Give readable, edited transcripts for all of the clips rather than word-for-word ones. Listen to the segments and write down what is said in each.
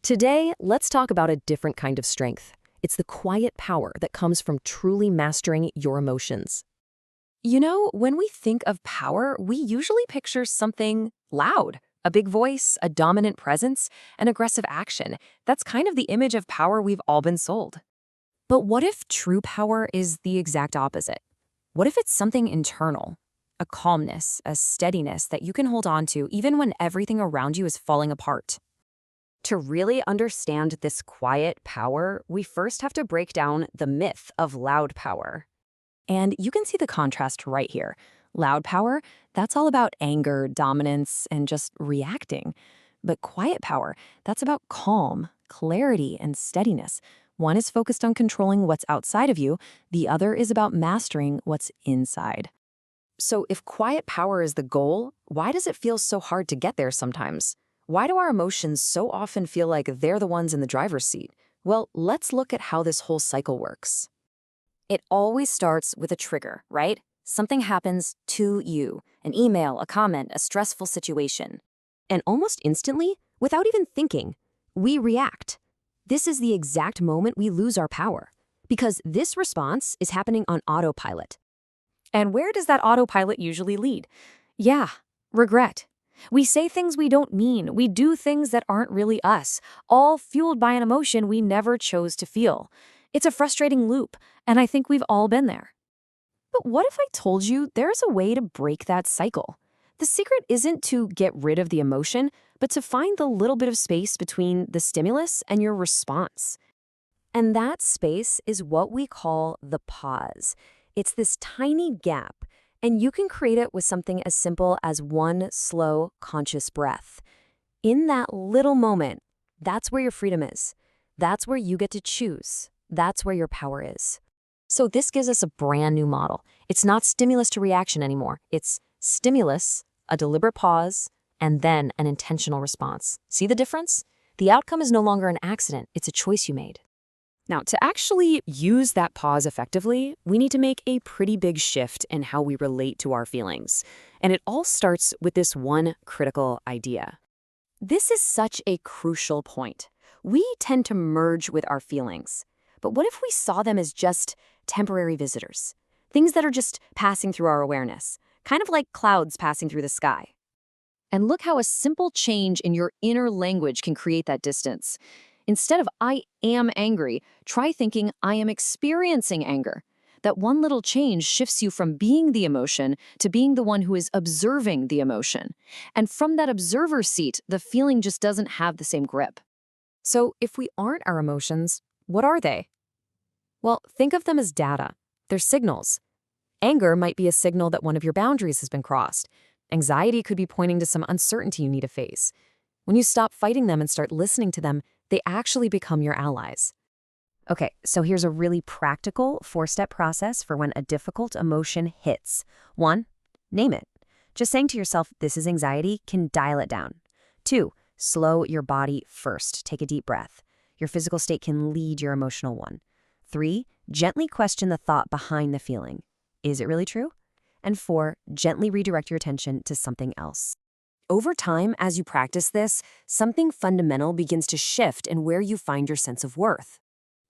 Today, let's talk about a different kind of strength. It's the quiet power that comes from truly mastering your emotions. When we think of power, we usually picture something loud, a big voice, a dominant presence, an aggressive action. That's kind of the image of power we've all been sold. But what if true power is the exact opposite? What if it's something internal? A calmness, a steadiness that you can hold on to even when everything around you is falling apart. To really understand this quiet power, we first have to break down the myth of loud power. And you can see the contrast right here. Loud power, that's all about anger, dominance, and just reacting. But quiet power, that's about calm, clarity, and steadiness. One is focused on controlling what's outside of you, the other is about mastering what's inside. So if quiet power is the goal, why does it feel so hard to get there sometimes? Why do our emotions so often feel like they're the ones in the driver's seat? Well, let's look at how this whole cycle works. It always starts with a trigger, right? Something happens to you, an email, a comment, a stressful situation. And almost instantly, without even thinking, we react. This is the exact moment we lose our power, because this response is happening on autopilot. And where does that autopilot usually lead? Yeah, regret. We say things we don't mean, we do things that aren't really us, all fueled by an emotion we never chose to feel. It's a frustrating loop, and I think we've all been there. But what if I told you there's a way to break that cycle? The secret isn't to get rid of the emotion, but to find the little bit of space between the stimulus and your response. And that space is what we call the pause. It's this tiny gap, and you can create it with something as simple as one slow, conscious breath. In that little moment, that's where your freedom is. That's where you get to choose. That's where your power is. So this gives us a brand new model. It's not stimulus to reaction anymore. It's stimulus, a deliberate pause, and then an intentional response. See the difference? The outcome is no longer an accident. It's a choice you made. Now, to actually use that pause effectively, we need to make a pretty big shift in how we relate to our feelings. And it all starts with this one critical idea. This is such a crucial point. We tend to merge with our feelings. But what if we saw them as just temporary visitors? Things that are just passing through our awareness, kind of like clouds passing through the sky. And look how a simple change in your inner language can create that distance. Instead of I am angry, try thinking I am experiencing anger. That one little change shifts you from being the emotion to being the one who is observing the emotion. And from that observer seat, the feeling just doesn't have the same grip. So if we aren't our emotions, what are they? Well, think of them as data. They're signals. Anger might be a signal that one of your boundaries has been crossed. Anxiety could be pointing to some uncertainty you need to face. When you stop fighting them and start listening to them, they actually become your allies. Okay, so here's a really practical 4-step process for when a difficult emotion hits. 1, name it. Just saying to yourself, this is anxiety, can dial it down. 2, slow your body first. Take a deep breath. Your physical state can lead your emotional one. 3, gently question the thought behind the feeling. Is it really true? And 4, gently redirect your attention to something else. Over time, as you practice this, something fundamental begins to shift in where you find your sense of worth.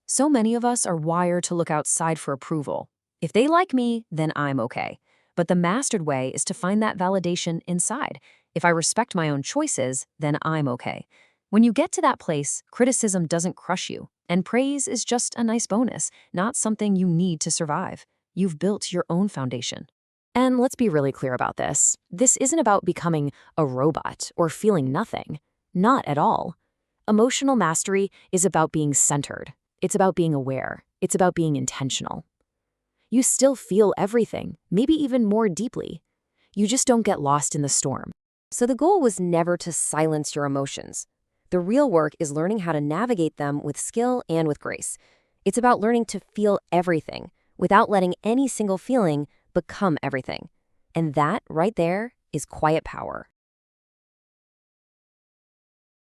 So many of us are wired to look outside for approval. If they like me, then I'm okay. But the mastered way is to find that validation inside. If I respect my own choices, then I'm okay. When you get to that place, criticism doesn't crush you, and praise is just a nice bonus, not something you need to survive. You've built your own foundation. And let's be really clear about this. This isn't about becoming a robot or feeling nothing. Not at all. Emotional mastery is about being centered. It's about being aware. It's about being intentional. You still feel everything, maybe even more deeply. You just don't get lost in the storm. So the goal was never to silence your emotions. The real work is learning how to navigate them with skill and with grace. It's about learning to feel everything without letting any single feeling become everything. And that right there is quiet power.